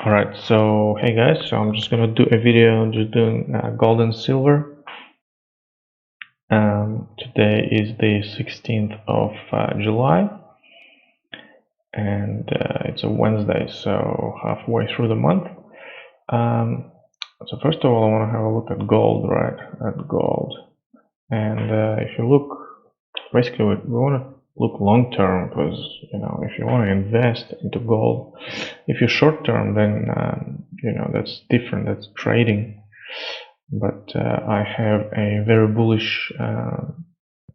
Alright, so hey guys, so I'm just gonna do a video on just doing gold and silver. Today is the 16th of July, and it's a Wednesday, so halfway through the month. So first of all, I want to have a look at gold, right? At gold, and if you look, basically we want to look long term, because if you want to invest into gold, if you're short term, then that's different, that's trading. But I have a very bullish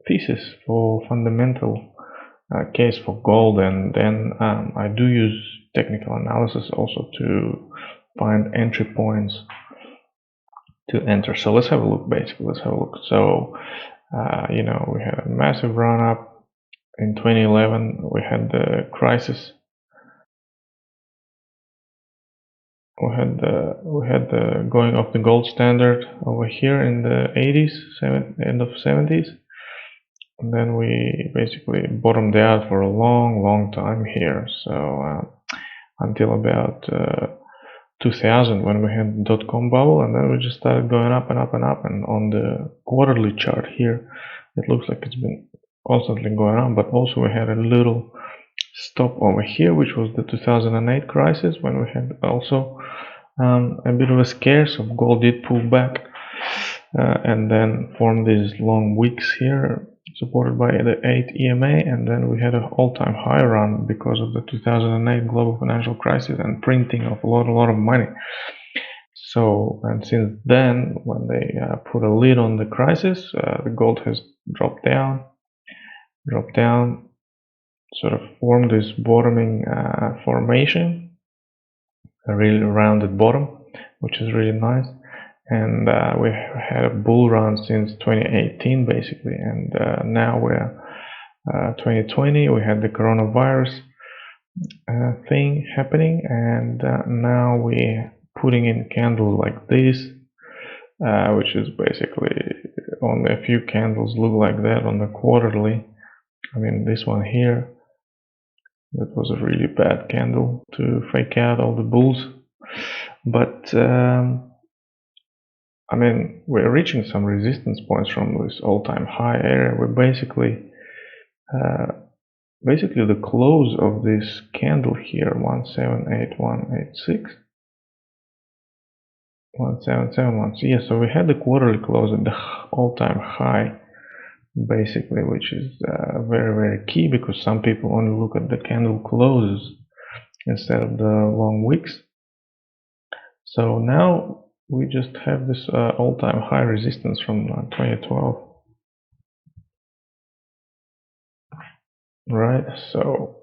thesis for fundamental case for gold, and then I do use technical analysis also to find entry points to enter. So let's have a look. Basically, let's have a look. So we had a massive run up in 2011. We had the crisis. We had the going off the gold standard over here in the 80s, end of 70s, and then we basically bottomed out for a long time here. So until about 2000, when we had the dot-com bubble, and then we just started going up and up and up. And on the quarterly chart here, it looks like it's been constantly going on. But also we had a little stop over here, which was the 2008 crisis, when we had also a bit of a scare. So gold did pull back and then formed these long wicks here, supported by the 8 EMA, and then we had an all-time high run because of the 2008 global financial crisis and printing of a lot of money. So, and since then, when they put a lid on the crisis, the gold has dropped down, sort of formed this bottoming formation, a really rounded bottom, which is really nice. And we had a bull run since 2018 basically, and now we're 2020. We had the coronavirus thing happening, and now we're putting in candles like this, which is basically only a few candles look like that on the quarterly. I mean, this one here, that was a really bad candle to fake out all the bulls, but I mean, we're reaching some resistance points from this all-time high area. We're basically the close of this candle here, 178186, 1771. Yeah, so we had the quarterly close at the all-time high, basically, which is very key, because some people only look at the candle closes instead of the long wicks. So now we just have this all-time high resistance from 2012. Right, so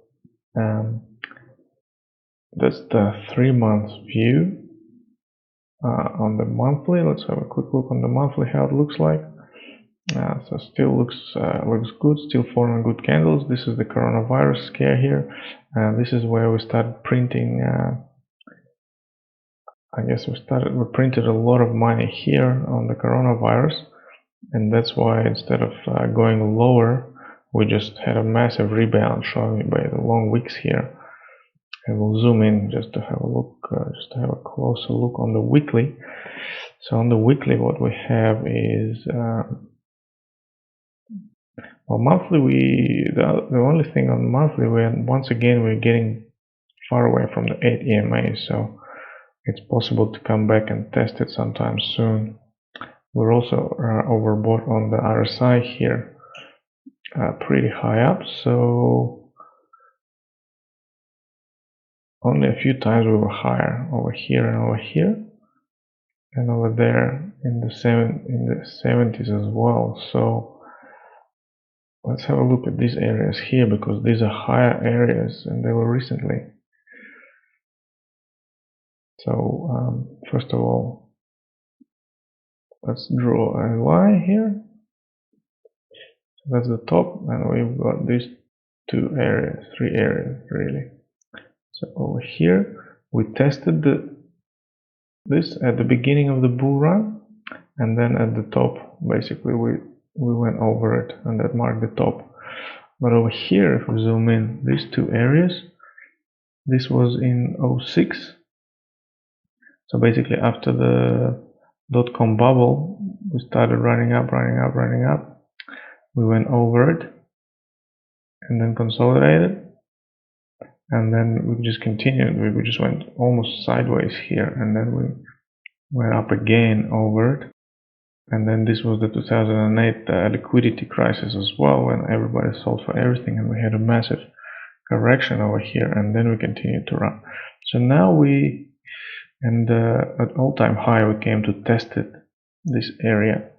that's the 3-month view. On the monthly, let's have a quick look on the monthly, how it looks like. So still looks good, still forming good candles. This is the coronavirus scare here, and this is where we started printing. I guess we printed a lot of money here on the coronavirus, and that's why instead of going lower, we just had a massive rebound, showing by the long wicks here. And we'll zoom in just to have a look, just to have a closer look on the weekly. So on the weekly, what we have is, well, monthly, the only thing on monthly, once again we're getting far away from the 8 EMA, so it's possible to come back and test it sometime soon. We're also overbought on the RSI here, pretty high up, so only a few times we were higher, over here and over here, and over there in the 70s as well. So let's have a look at these areas here, because these are higher areas and they were recently. So first of all, let's draw a line here. So that's the top, and we've got these three areas really. So over here we tested this at the beginning of the bull run, and then at the top basically we went over it, and that marked the top. But over here, if we zoom in, these two areas, this was in 06, So basically after the dot-com bubble, we started running up. We went over it and then consolidated. And then we just continued. We just went almost sideways here, and then we went up again over it. And then this was the 2008 liquidity crisis as well, when everybody sold for everything, and we had a massive correction over here, and then we continued to run. So now at all-time high, we came to test it, this area,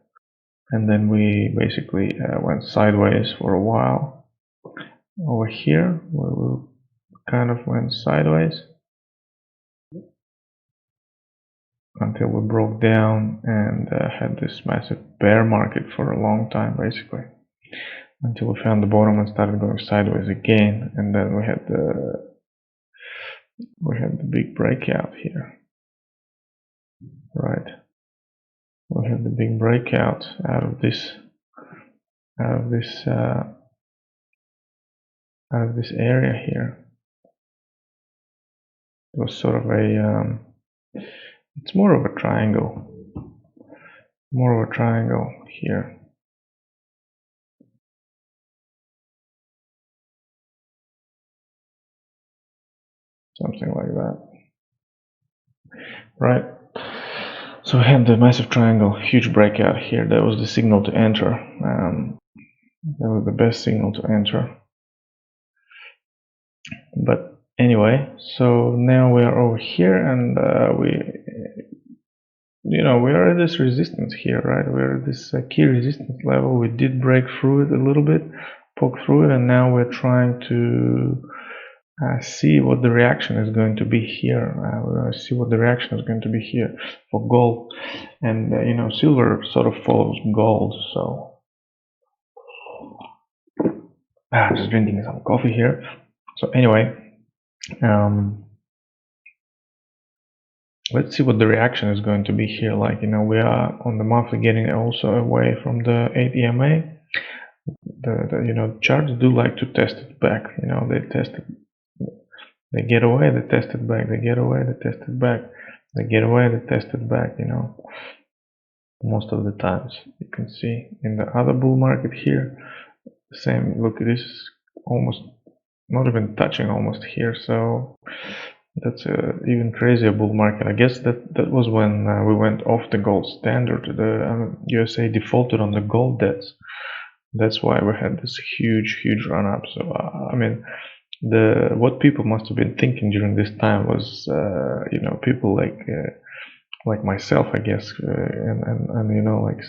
and then we basically went sideways for a while. Over here, we kind of went sideways until we broke down and had this massive bear market for a long time, basically, until we found the bottom and started going sideways again. And then we had the big breakout here, right? We had the big breakout out of this area here. It was sort of a it's more of a triangle here. Something like that, right? So we had the massive triangle, huge breakout here. That was the signal to enter. That was the best signal to enter. But anyway, so now we are over here, and we are at this resistance here, right? We're at this key resistance level. We did break through it a little bit, poke through it, and now we're trying to see what the reaction is going to be here. We're going to see what the reaction is going to be here for gold, and silver sort of follows gold. So just drinking some coffee here. So anyway, let's see what the reaction is going to be here. Like, we are on the monthly getting also away from the 8 EMA. The charts do like to test it back. They test it. They get away, they test it back. They get away, they test it back. They get away, they test it back. Most of the times. You can see in the other bull market here, the same. Look, this is almost not even touching almost here. So that's a even crazier bull market. I guess that was when we went off the gold standard. The USA defaulted on the gold debts. That's why we had this huge run up. So I mean, what people must have been thinking during this time was, people like myself, I guess, and like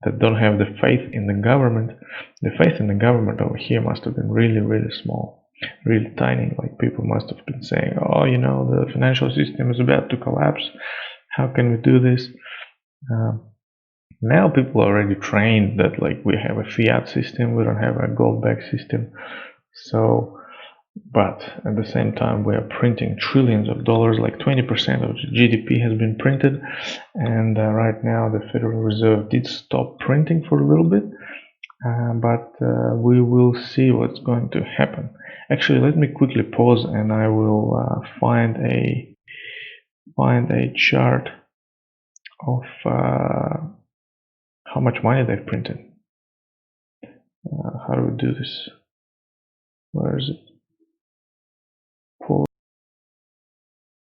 that don't have the faith in the government. The faith in the government over here must have been really small, really tiny. Like, people must have been saying, oh, the financial system is about to collapse. How can we do this? Now people are already trained that, like, we have a fiat system, we don't have a gold-backed system. So, but at the same time, we are printing trillions of dollars, like 20% of GDP has been printed. And right now, the Federal Reserve did stop printing for a little bit. But we will see what's going to happen. Actually, let me quickly pause, and I will find a chart of how much money they've printed. How do we do this? Where is it? Pull.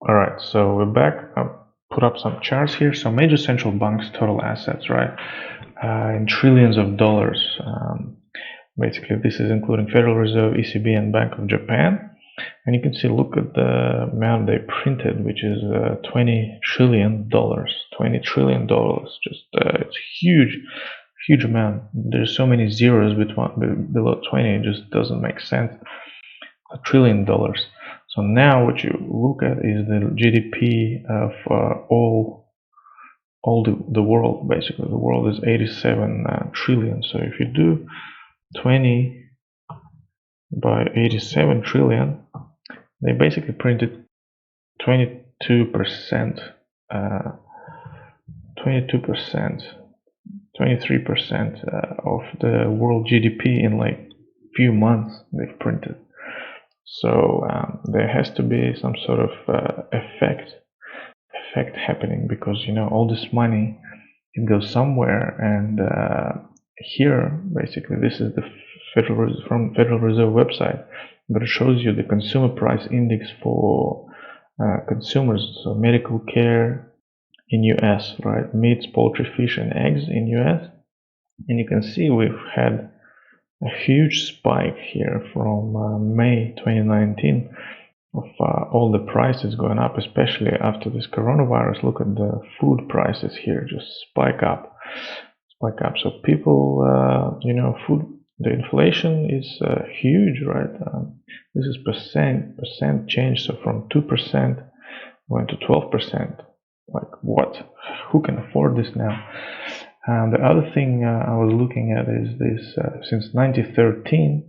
All right, so we're back. I'll put up some charts here. So major central banks' total assets, right, in trillions of dollars. Basically, this is including Federal Reserve, ECB, and Bank of Japan. And you can see, look at the amount they printed, which is $20 trillion. $20 trillion. Just it's huge amount. There's so many zeros below 20. It just doesn't make sense. $1 trillion. So now what you look at is the GDP of all the world. Basically, the world is 87 trillion. So if you do 20 by 87 trillion, they basically printed 22%, 23%, 23% of the world GDP in like few months they've printed. So there has to be some sort of effect effect happening, because all this money, it goes somewhere, and here basically this is the from Federal Reserve website, but it shows you the consumer price index for consumers, so medical care in US, right? Meats, poultry, fish, and eggs in US, and you can see we've had a huge spike here from May 2019 of all the prices going up, especially after this coronavirus. Look at the food prices here, just spike up. So people, food, the inflation is huge, right? This is percent change, so from 2% went to 12%. Like what? Who can afford this now? And the other thing I was looking at is this: since 1913,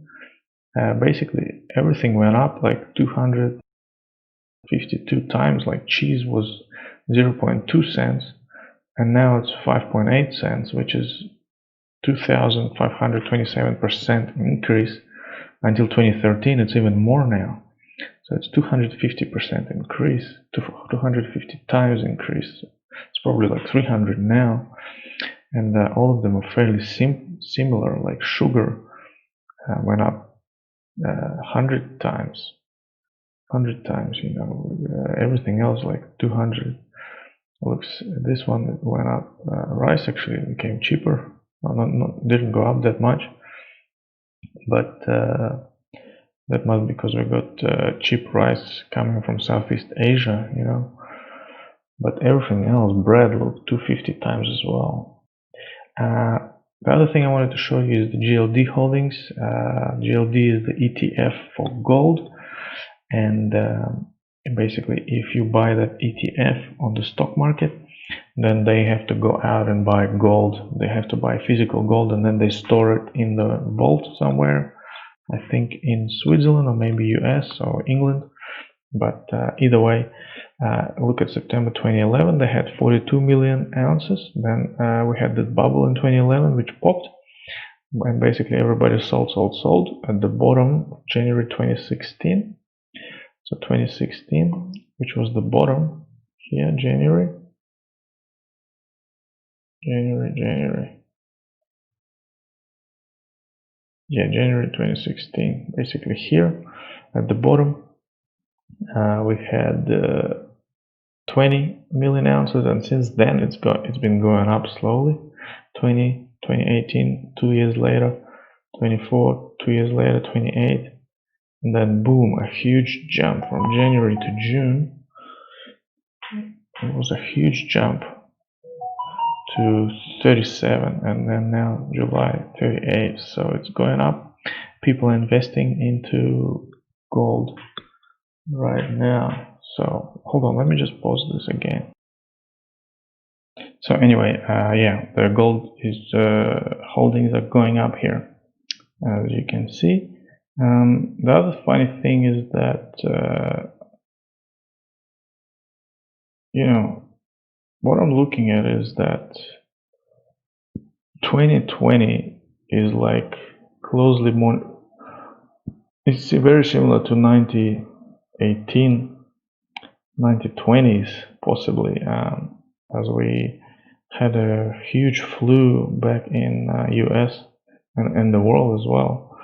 basically everything went up like 252 times. Like cheese was 0.2 cents, and now it's 5.8 cents, which is 2,527% increase. Until 2013, it's even more now. So it's 250% increase, 250 times increase. It's probably like 300 now. And all of them are fairly similar, like sugar went up 100 times. 100 times, everything else like 200. Looks, this one went up. Rice actually became cheaper. Didn't go up that much, but that must be because we got cheap rice coming from Southeast Asia, But everything else, bread looked 250 times as well. The other thing I wanted to show you is the GLD holdings. GLD is the ETF for gold, and basically if you buy that ETF on the stock market, then they have to go out and buy gold. They have to buy physical gold, and then they store it in the vault somewhere, I think in Switzerland or maybe US or England. But either way, look at September 2011, they had 42 million ounces. Then we had that bubble in 2011 which popped, and basically everybody sold. At the bottom, January 2016, so 2016, which was the bottom here, January 2016, basically here at the bottom we had 20 million ounces, and since then it's been going up slowly. 2018, 2 years later, 24, 2 years later, 28, and then boom, a huge jump from January to June. It was a huge jump to 37, and then now July 38. So it's going up. People are investing into gold right now. So hold on, let me just pause this again. So anyway, yeah, the gold is holdings are going up here, as you can see. The other funny thing is that what I'm looking at is that 2020 is like closely more. It's very similar to 1918, 1920s possibly, as we had a huge flu back in US and the world as well,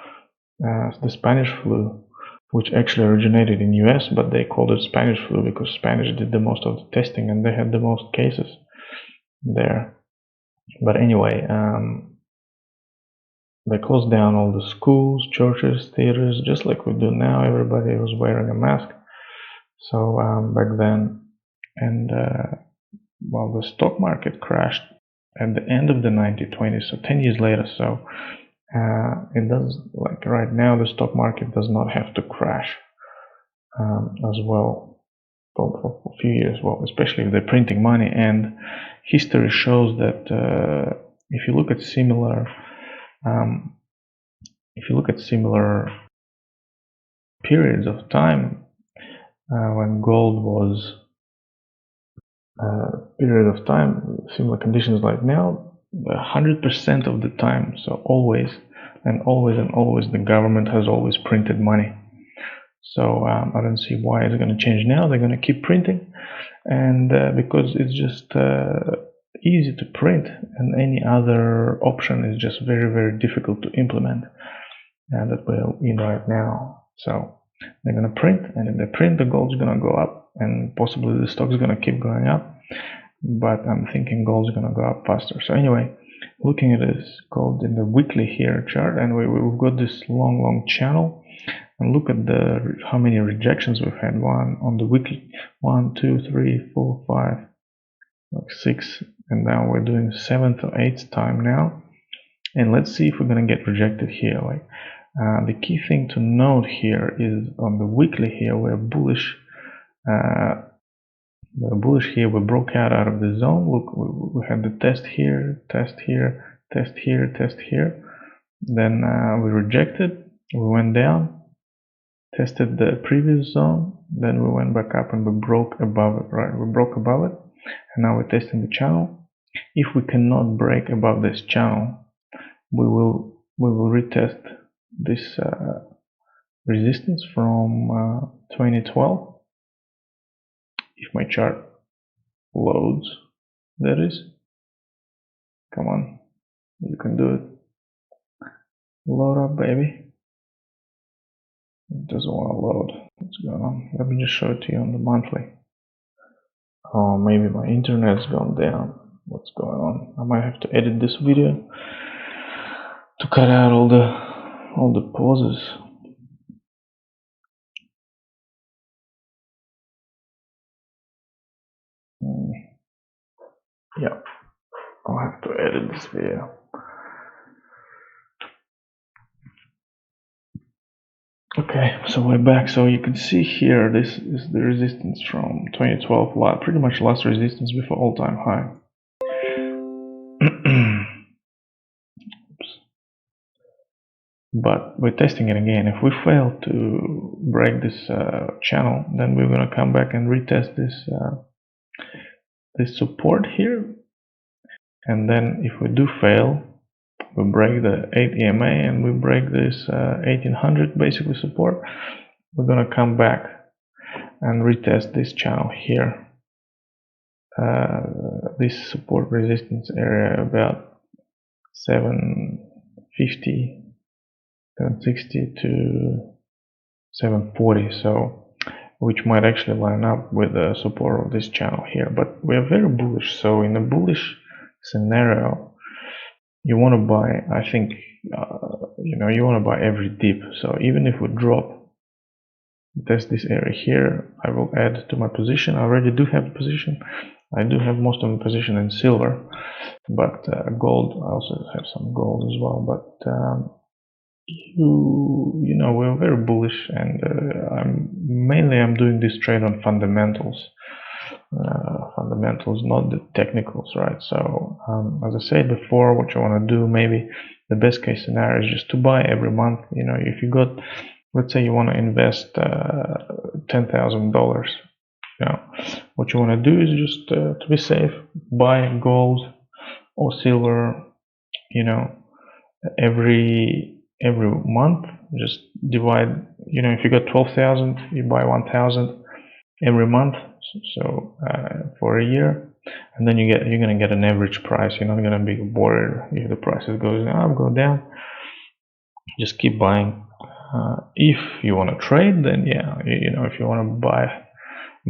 the Spanish flu, which actually originated in US, but they called it Spanish flu because Spanish did the most of the testing and they had the most cases there. But anyway, they closed down all the schools, churches, theaters, just like we do now. Everybody was wearing a mask. So back then, and well, the stock market crashed at the end of the 1920s, so 10 years later. So it does, like right now, the stock market does not have to crash as well for a few years. Well, especially if they're printing money, and history shows that if you look at similar periods of time when gold was period of time, similar conditions like now, 100% of the time, so always, the government has always printed money. So I don't see why it's going to change now. They're going to keep printing, and because it's just easy to print, and any other option is just very difficult to implement, and that we're in right now. So they're going to print, and if they print, the gold's going to go up, and possibly the stock's going to keep going up, but I'm thinking gold's going to go up faster. So anyway, looking at this gold in the weekly here chart, and we've got this long channel, and look at the how many rejections we've had. One on the weekly, 1, 2, 3, 4, 5, like 6, and now we're doing 7th or 8th time now. And let's see if we're going to get rejected here. Like the key thing to note here is on the weekly here we're bullish. We're bullish here. We broke out of the zone. Look, we had the test here, test here, test here, test here. Then we rejected. We went down, tested the previous zone. Then we went back up and we broke above it. Right, we broke above it, and now we're testing the channel. If we cannot break above this channel, we will retest this resistance from 2012. If my chart loads, that is. Come on, you can do it. Load up, baby. It doesn't want to load. What's going on? Let me just show it to you on the monthly. Oh, maybe my internet's gone down. What's going on? I might have to edit this video to cut out all the pauses. Yeah, I'll have to edit this video. Okay, so we're back. So you can see here, this is the resistance from 2012, pretty much last resistance before all-time high. But we're testing it again. If we fail to break this channel, then we're going to come back and retest this support here. And then if we do fail, we break the 8 EMA and we break this 1800 basically support, we're going to come back and retest this channel here. This support resistance area about 750, 760 to 740, so which might actually line up with the support of this channel here. But we are very bullish, so in a bullish scenario you want to buy, I think, you want to buy every dip. So even if we drop, test this area here, I will add to my position. I already do have a position. I do have most of my position in silver, but gold, I also have some gold as well. But we're very bullish, and I'm doing this trade on fundamentals. Fundamentals, not the technicals, right? So as I said before, what you want to do, maybe the best case scenario is just to buy every month. If you got, let's say you want to invest $10,000, what you want to do is just to be safe, buy gold or silver, every month. Just divide, if you got 12,000, you buy 1,000 every month, so for a year, and then you're going to get an average price. You're not going to be worried if the prices goes up, go down. Just keep buying. If you want to trade, then if you want to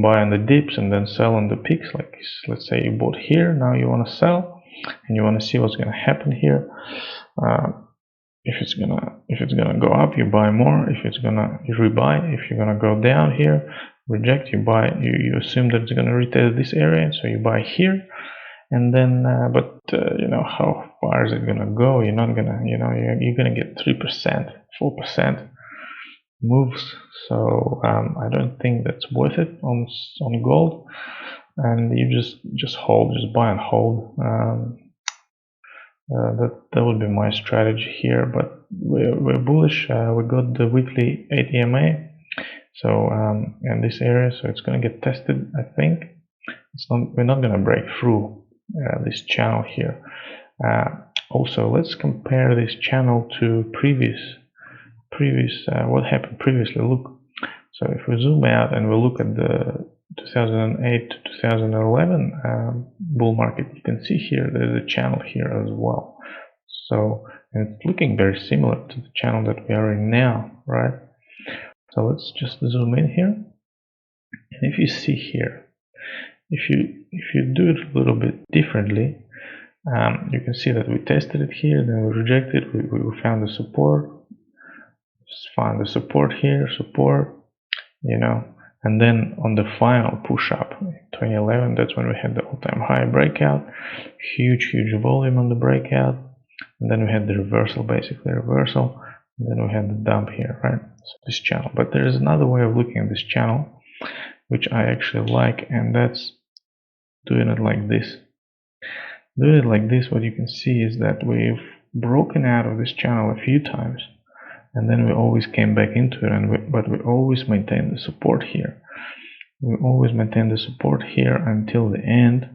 buy on the dips and then sell on the peaks, like let's say you bought here, now you want to sell and you want to see what's going to happen here. If it's gonna go up, you buy more. If it's gonna, you rebuy. If you're gonna go down here, reject, you buy. You assume that it's gonna retest this area, so you buy here, and then how far is it gonna go? You're not gonna, you're gonna get 3%, 4% moves. So I don't think that's worth it on gold, and you just hold, just buy and hold. That would be my strategy here, but we're bullish. We got the weekly 8 EMA, so in this area, so it's going to get tested. I think we're not going to break through this channel here. Also, let's compare this channel to previous what happened previously. Look, So if we zoom out and we look at the 2008 to 2011 bull market, you can see here there's a channel here as well. So it's looking very similar to the channel that we are in now, right? So let's just zoom in here. And if you see here, if you do it a little bit differently, you can see that we tested it here, then we rejected, we found the support, just find the support here, support, you know, and then on the final push up 2011, that's when we had the all-time high breakout, huge volume on the breakout, and then we had the reversal, basically reversal, and then we had the dump here, right? So this channel. But there is another way of looking at this channel which I actually like, and that's doing it like this. Doing it like this, what you can see is that we've broken out of this channel a few times, and then we always came back into it, but we always maintained the support here. We always maintained the support here until the end,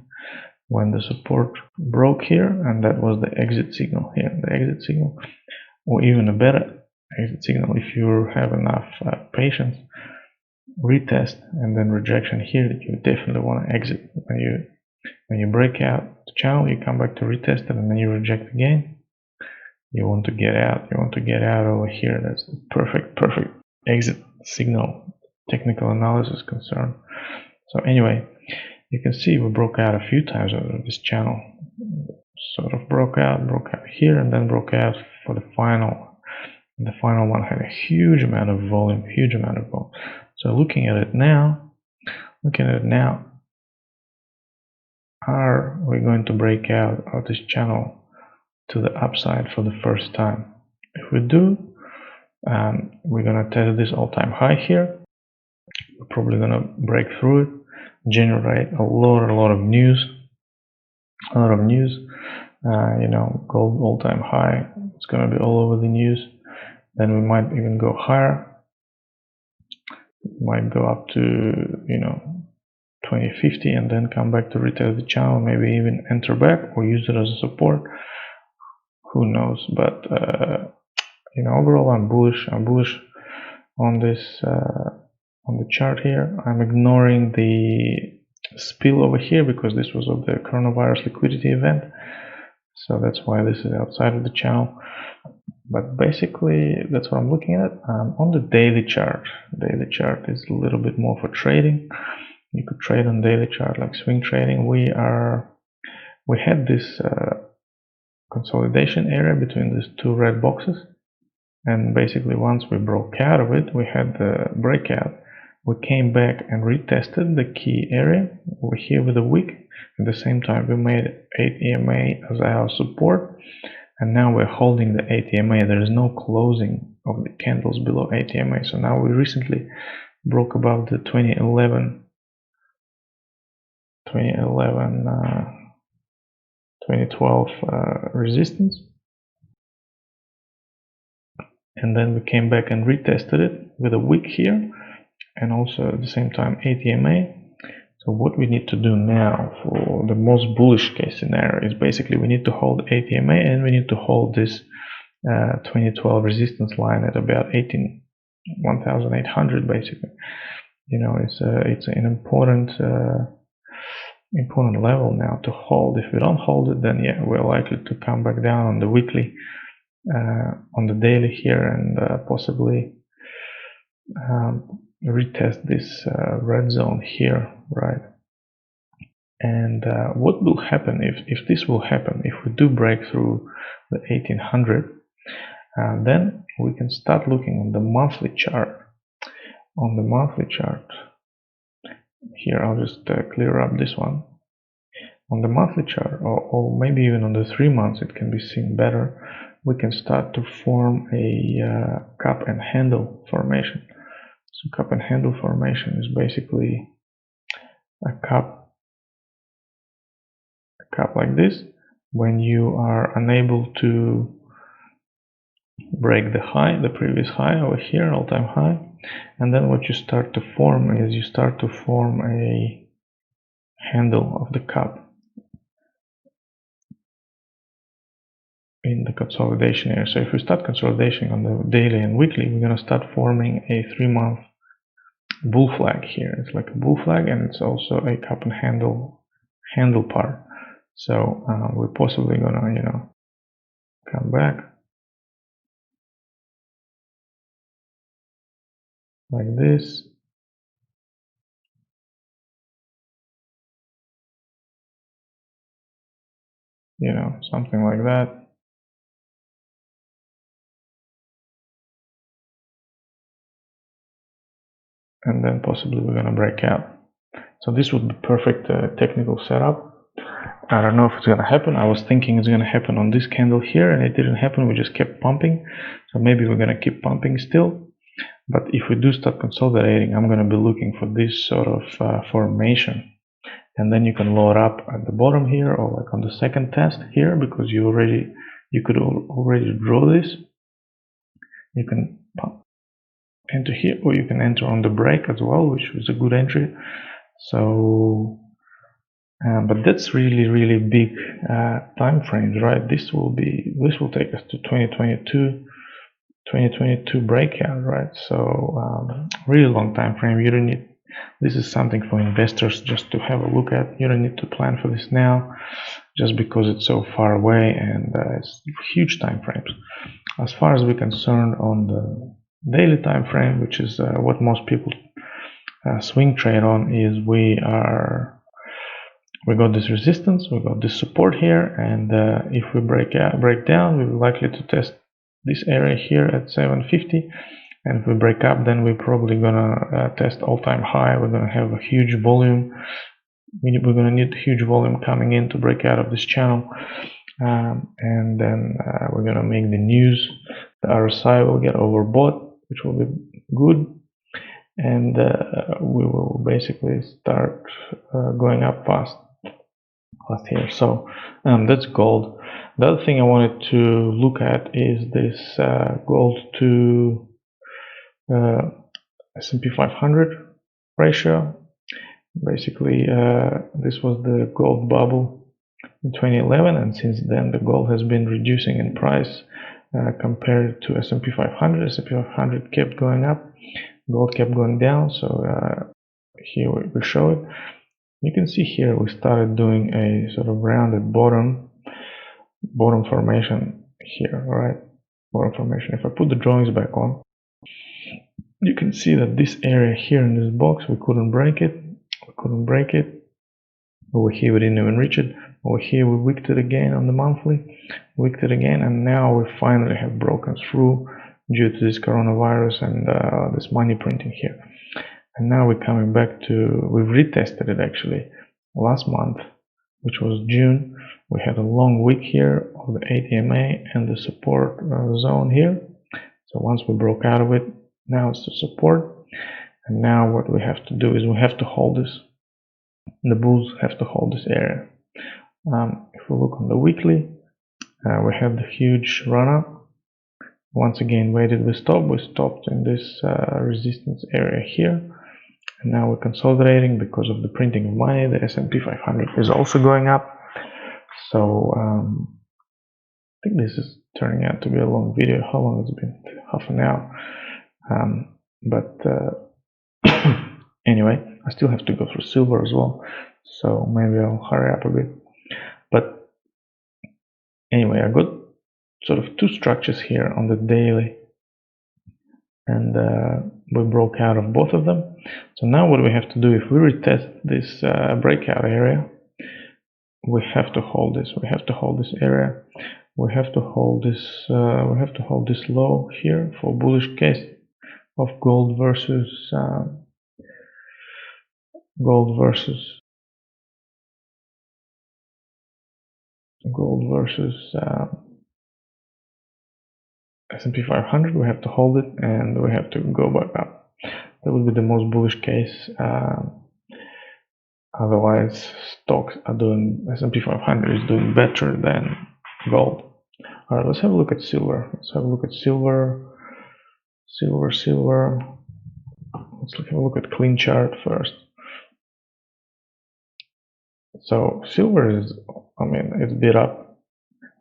when the support broke here, and that was the exit signal here. The exit signal, or even a better exit signal if you have enough patience, retest and then rejection here, that you definitely want to exit. When you break out the channel, you come back to retest it, and then you reject again. You want to get out. You want to get out over here. That's the perfect exit signal, technical analysis concern. So anyway, you can see we broke out a few times over this channel. Sort of broke out here, and then broke out for the final. And the final one had a huge amount of volume, So looking at it now, are we going to break out of this channel to the upside for the first time? If we do, we're gonna test this all-time high here. We're probably gonna break through it, generate a lot of news. You know, gold all-time high. It's gonna be all over the news. Then we might even go higher. Might go up to, you know, 2050, and then come back to retest the channel, maybe even enter back or use it as a support. Who knows? But you know, overall I'm bullish on this on the chart here. I'm ignoring the spill over here because this was of the coronavirus liquidity event, so that's why this is outside of the channel. But basically that's what I'm looking at. On the daily chart is a little bit more for trading. You could trade on daily chart like swing trading. We had this consolidation area between these two red boxes, and basically once we broke out of it, we had the breakout. We came back and retested the key area over here with a wick. At the same time, we made 8 EMA as our support, and now we're holding the 8 EMA. There is no closing of the candles below 8 EMA. So now we recently broke above the 2011 2012 resistance, and then we came back and retested it with a wick here, and also at the same time 8 EMA. So what we need to do now for the most bullish case scenario is basically we need to hold 8 EMA, and we need to hold this 2012 resistance line at about 1,800 basically. You know, it's an important level now to hold. If we don't hold it, then yeah, we're likely to come back down on the weekly, on the daily here, and possibly retest this red zone here, right? And what will happen if this will happen, if we do break through the 1800, then we can start looking on the monthly chart. On the monthly chart here, I'll just clear up this one. On the monthly chart, or maybe even on the 3 months, it can be seen better. We can start to form a cup and handle formation. So cup and handle formation is basically a cup like this. When you are unable to break the high, the previous high over here, all-time high, and then what you start to form is you start to form a handle of the cup in the consolidation area. So if we start consolidation on the daily and weekly, we're going to start forming a 3-month bull flag here. It's like a bull flag, and it's also a cup and handle part. So we're possibly gonna come back like this. Something like that. And then possibly we're gonna break out. So this would be perfect technical setup. I don't know if it's gonna happen. I was thinking it's gonna happen on this candle here, and it didn't happen. We just kept pumping. So maybe we're gonna keep pumping still. But if we do start consolidating, I'm gonna be looking for this sort of formation. And then you can load up at the bottom here, or like on the second test here, because you could already draw this. You can enter here, or you can enter on the break as well, which was a good entry. So but that's really big time frames, right? This will take us to 2022 breakout, right? So really long time frame. You don't need, this is something for investors just to have a look at. You don't need to plan for this now, just because it's so far away, and it's huge time frames. As far as we're concerned on the daily time frame, which is what most people swing trade on, is we got this resistance, we got this support here, and if we break down, we're likely to test this area here at 750. And if we break up, then we're probably gonna test all-time high. We're gonna have a huge volume. We're gonna need huge volume coming in to break out of this channel, and then we're gonna make the news. The RSI will get overbought, which will be good, and we will basically start going up fast here. So that's gold. The other thing I wanted to look at is this gold to S&P 500 ratio. Basically, this was the gold bubble in 2011, and since then the gold has been reducing in price compared to S&P 500. S&P 500 kept going up, gold kept going down. So here we show it. You can see here we started doing a sort of rounded bottom formation here, all right? Bottom formation. If I put the drawings back on, you can see that this area here in this box, we couldn't break it. Over here we didn't even reach it. Over here we wicked it again on the monthly, and now we finally have broken through due to this coronavirus and this money printing here. And now we're coming back to, we've retested it actually last month, which was June. We had a long wick here of the ATMA and the support zone here. So once we broke out of it, now it's the support. And now what we have to do is we have to hold this. The bulls have to hold this area. If we look on the weekly, we have the huge run up. Once again, where did we stop? We stopped in this resistance area here. And now we're consolidating because of the printing of money. The S&P 500 is also going up. So I think this is turning out to be a long video. How long has it been? Half an hour. Anyway, I still have to go through silver as well, so maybe I'll hurry up a bit. But anyway, I got sort of two structures here on the daily, and we broke out of both of them. So now what we have to do, if we retest this breakout area, we have to hold this. We have to hold this area. We have to hold this. We have to hold this low here for bullish case of gold versus S&P 500. We have to hold it, and we have to go back up. That would be the most bullish case. Otherwise, stocks are doing, S&P 500 is doing better than gold. All right, let's have a look at silver. Let's have a look at silver. Let's have a look at clean chart first. So silver is, I mean, it's bit up,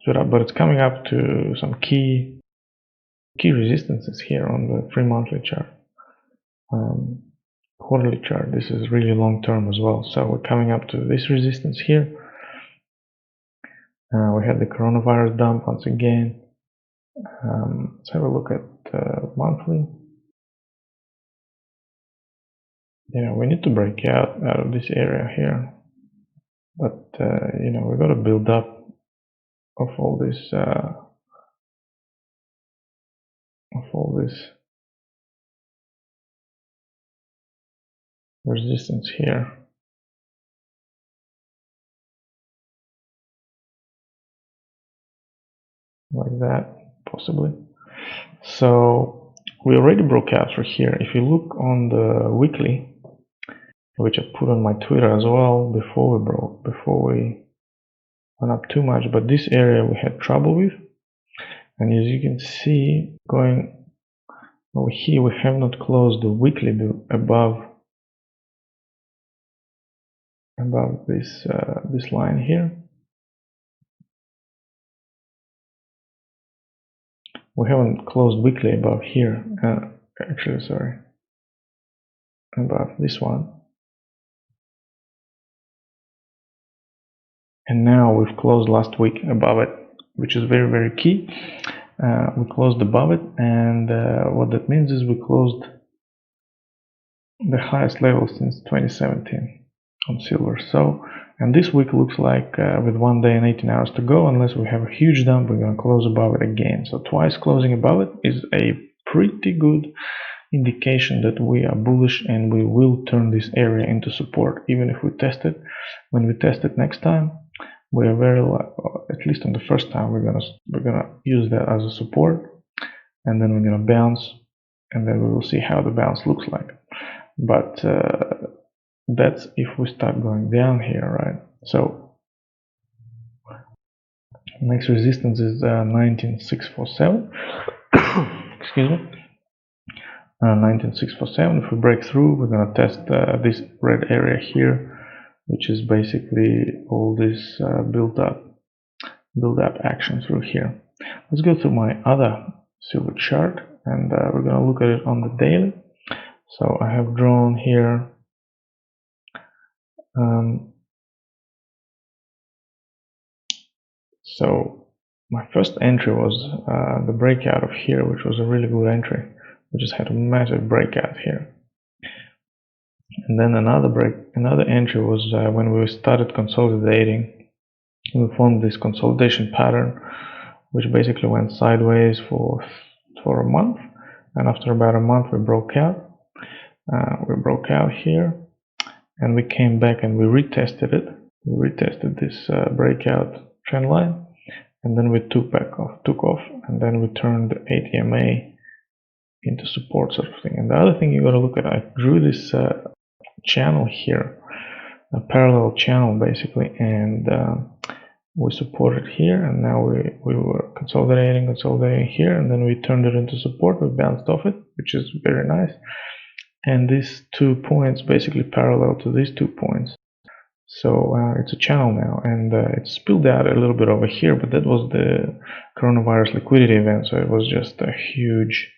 but it's coming up to some key resistances here on the 3 monthly chart. quarterly chart, this is really long term as well. So we're coming up to this resistance here. We had the coronavirus dump once again. Let's have a look at monthly. Yeah, we need to break out of this area here, but you know, we got to build up of all this resistance here. Like that, possibly. So we already broke out through here. If you look on the weekly, which I put on my Twitter as well before we went up too much, but this area we had trouble with, and as you can see, going over here, we have not closed the weekly above this line here. We haven't closed weekly above here. Actually, sorry, above this one. And now we've closed last week above it, which is very, very key. We closed above it, and what that means is we closed the highest level since 2017 on silver. So, and this week looks like with 1 day and 18 hours to go, unless we have a huge dump, we're going to close above it again. So twice closing above it is a pretty good indication that we are bullish and we will turn this area into support, even if we test it. When we test it next time, we are very, at least on the first time, we're gonna use that as a support, and then we're gonna bounce, and then we will see how the bounce looks like. But that's if we start going down here, right? So next resistance is 19647. Excuse me. 19647. If we break through, we're gonna test this red area here, which is basically all this build up action through here. Let's go to my other silver chart, and we're going to look at it on the daily. So I have drawn here so my first entry was the breakout of here, which was a really good entry. We just had a massive breakout here. And then another entry was when we started consolidating. We formed this consolidation pattern, which basically went sideways for a month, and after about a month we broke out. We broke out here, and we came back and we retested it. We retested this breakout trend line, and then we took off, and then we turned the ATMA into support, sort of thing. And the other thing you got to look at, I drew this channel here, a parallel channel basically, and we supported here, and now we were consolidating here, and then we turned it into support. We bounced off it, which is very nice. And these 2 points basically parallel to these 2 points. So it's a channel now, and it spilled out a little bit over here, but that was the coronavirus liquidity event, so it was just a huge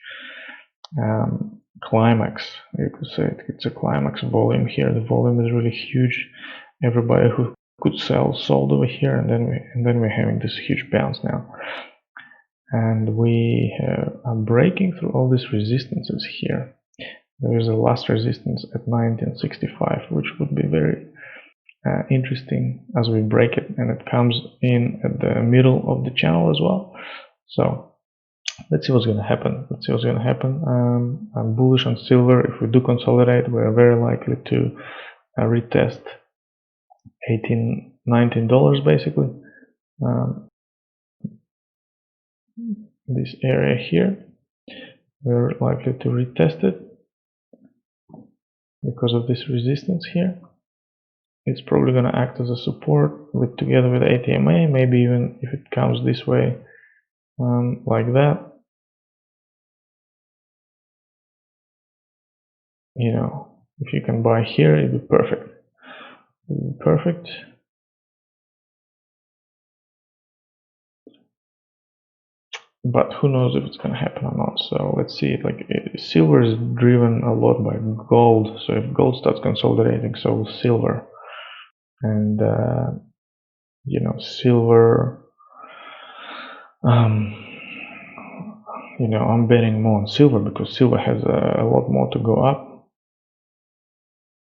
climax. You could say it's a climax volume here. The volume is really huge. Everybody who could sell sold over here, and then we're having this huge bounce now, and we are breaking through all these resistances here. There is a last resistance at 1965, which would be very interesting as we break it, and it comes in at the middle of the channel as well. So let's see what's going to happen. I'm bullish on silver. If we do consolidate, we're very likely to retest $19 basically. This area here, we're likely to retest it because of this resistance here. It's probably going to act as a support together with ATMA, maybe even if it comes this way, like that. You know, if you can buy here, it'd be perfect. but who knows if it's going to happen or not. So let's see. Like silver is driven a lot by gold. So if gold starts consolidating, so will silver. And you know, silver. You know, I'm betting more on silver because silver has a lot more to go up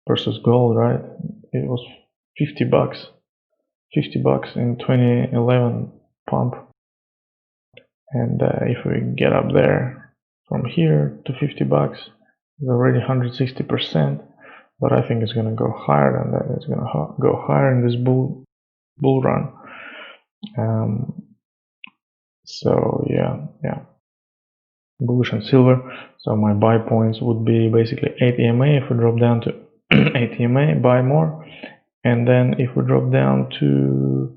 versus gold, right? It was $50, $50 in 2011 pump. And if we get up there from here to $50, it's already 160%. But I think it's going to go higher than that. It's going to go higher in this bull run. So yeah, bullish on silver. So my buy points would be basically 8 EMA. If we drop down to 8 EMA, buy more. And then if we drop down to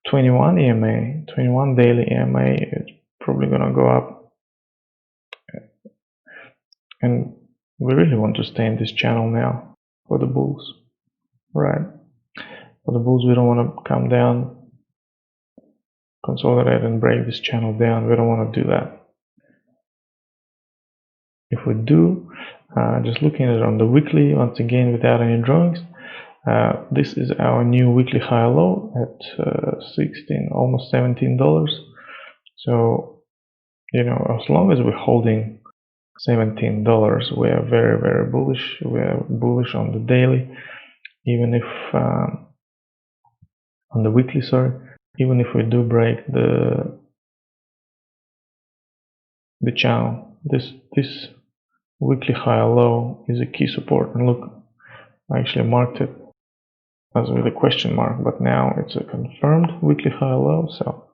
21 EMA, 21 daily EMA, it's probably gonna go up. And we really want to stay in this channel now for the bulls, right? For the bulls, we don't want to come down, consolidate and break this channel down. We don't want to do that. If we do, just looking at it on the weekly, once again without any drawings, this is our new weekly high low at 16, almost $17. So, you know, as long as we're holding $17, we are very, very bullish. We are bullish on the daily, even if on the weekly, sorry, even if we do break the channel. This weekly high low is a key support. And look, I actually marked it as with a question mark, but now it's a confirmed weekly high low. So,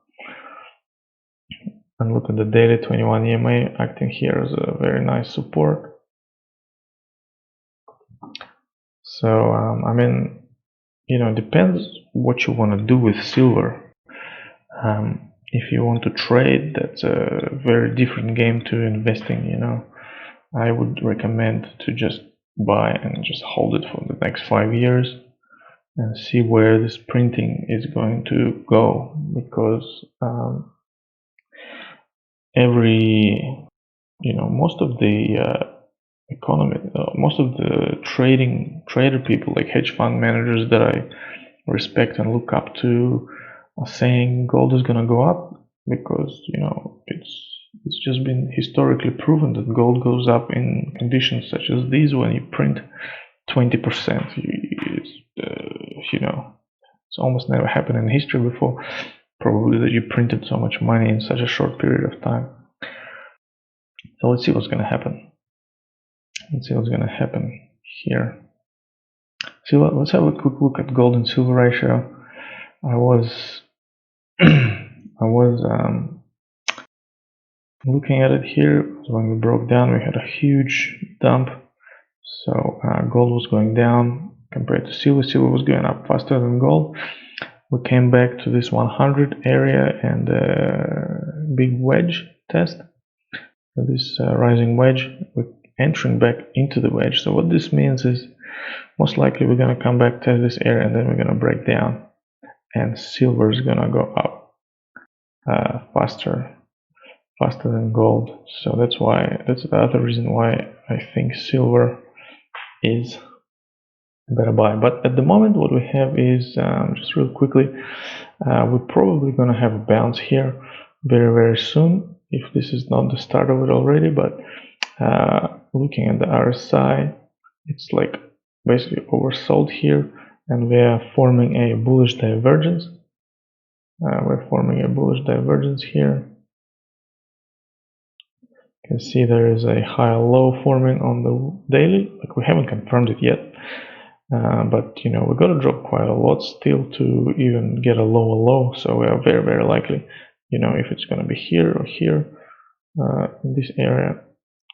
and look at the daily 21 EMA acting here as a very nice support. So I mean, you know, it depends what you want to do with silver. If you want to trade, that's a very different game to investing. You know, I would recommend to just buy and just hold it for the next 5 years and see where this printing is going to go, because most of the economy, most of the trader people, like hedge fund managers that I respect and look up to, are saying gold is going to go up because, you know, it's just been historically proven that gold goes up in conditions such as these when you print 20%. You know, it's almost never happened in history before, probably, that you printed so much money in such a short period of time. So let's see what's going to happen. Let's see what's going to happen here. So let's have a quick look at gold and silver ratio. I was looking at it here. When we broke down, we had a huge dump. So gold was going down compared to silver. Silver was going up faster than gold. We came back to this 100 area and a big wedge test. So this rising wedge, we're entering back into the wedge. So what this means is most likely we're going to come back, test this area, and then we're going to break down. And silver is going to go up faster than gold. So that's the other reason why I think silver is a better buy. But at the moment, what we have is, just real quickly, we're probably going to have a bounce here very, very soon, if this is not the start of it already. But looking at the RSI, it's like basically oversold here, and we are forming a bullish divergence. We're forming a bullish divergence here. You can see there is a high low forming on the daily. Like, we haven't confirmed it yet, but you know, we're going to drop quite a lot still to even get a lower low. So we are very, very likely, you know, if it's going to be here or here, in this area,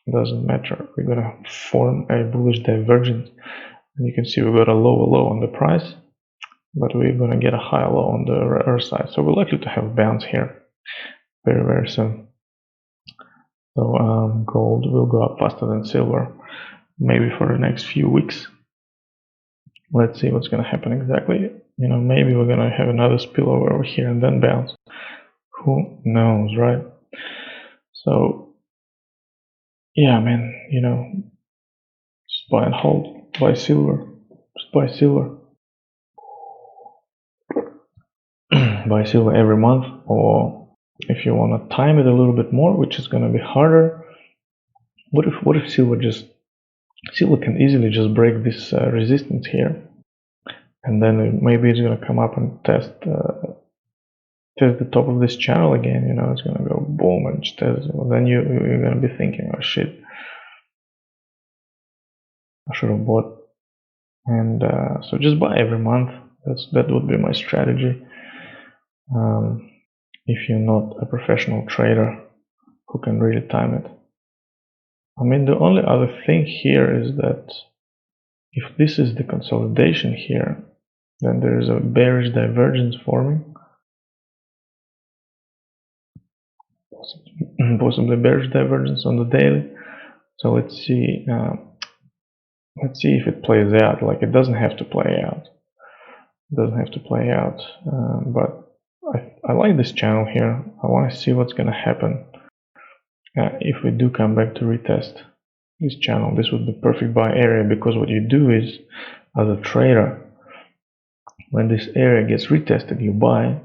it doesn't matter. We're going to form a bullish divergence, and you can see we got a lower low on the price, but we're going to get a high low on the RSI. So we're likely to have a bounce here very, very soon. So gold will go up faster than silver, maybe for the next few weeks. Let's see what's going to happen exactly. You know, maybe we're going to have another spillover over here and then bounce. Who knows, right? So yeah, man, you know, just buy and hold, buy silver, just buy silver. Buy silver every month, or if you want to time it a little bit more, which is going to be harder, what if silver can easily just break this resistance here, and then maybe it's going to come up and test the top of this channel again. You know, it's going to go boom and just test it. Well, then you're going to be thinking, oh shit, I should have bought. And so just buy every month. That would be my strategy. If you're not a professional trader who can really time it. I mean, the only other thing here is that if this is the consolidation here, then there is a bearish divergence forming, possibly bearish divergence on the daily. So let's see if it plays out. Like, it doesn't have to play out. It doesn't have to play out, but I like this channel here. I want to see what's going to happen if we do come back to retest this channel. This would be perfect buy area, because what you do is, as a trader, when this area gets retested, you buy,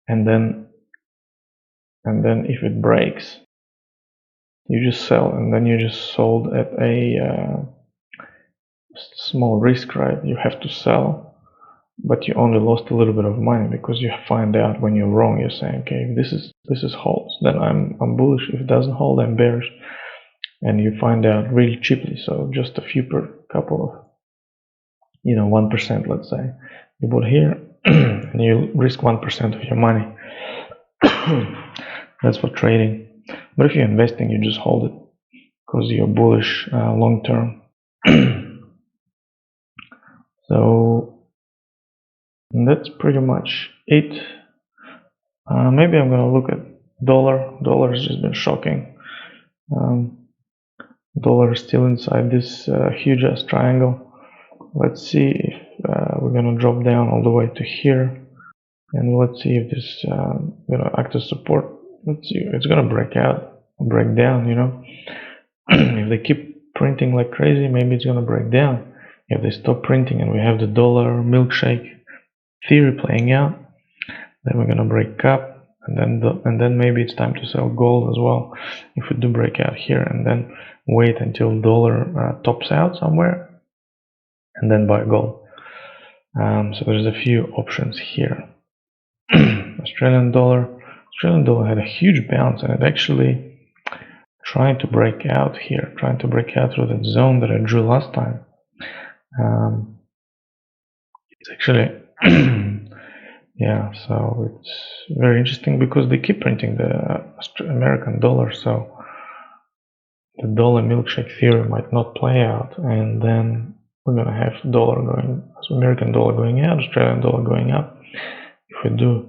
and then if it breaks, you just sell, and then you just sold at a small risk, right? You have to sell, but you only lost a little bit of money, because you find out when you're wrong. You're saying, okay, if this is holds, then I'm bullish. If it doesn't hold, I'm bearish. And you find out really cheaply. So just a few per couple of, 1%, let's say. You bought here and you risk 1% of your money. That's for trading. But if you're investing, you just hold it, because you're bullish long term. So that's pretty much it. Maybe I'm gonna look at dollar. Dollar has just been shocking. Dollar is still inside this huge ass triangle. Let's see if we're gonna drop down all the way to here, and let's see if this act as support. Let's see, it's gonna break down. If they keep printing like crazy, maybe it's gonna break down. If they stop printing and we have the dollar milkshake theory playing out, then we're gonna break up, and then maybe it's time to sell gold as well. If we do break out here, and then wait until dollar tops out somewhere, and then buy gold. So there's a few options here. Australian dollar had a huge bounce, and it actually trying to break out here, trying to break out through that zone that I drew last time. It's actually yeah, so it's very interesting, because they keep printing the American dollar, so the dollar milkshake theory might not play out, and then we're gonna have American dollar going out, Australian dollar going up. If we do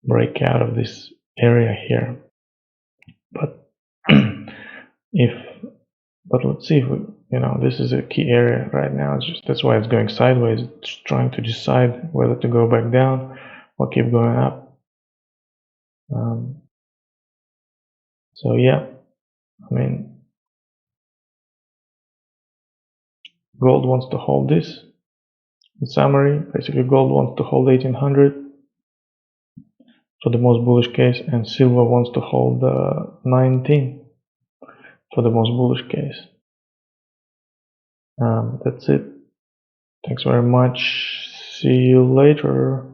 break out of this area here, but let's see if we, this is a key area right now. That's why it's going sideways. It's trying to decide whether to go back down or keep going up. So yeah, I mean, gold wants to hold this. In summary, basically gold wants to hold 1800 for the most bullish case, and silver wants to hold 19 for the most bullish case. That's it. Thanks very much. See you later.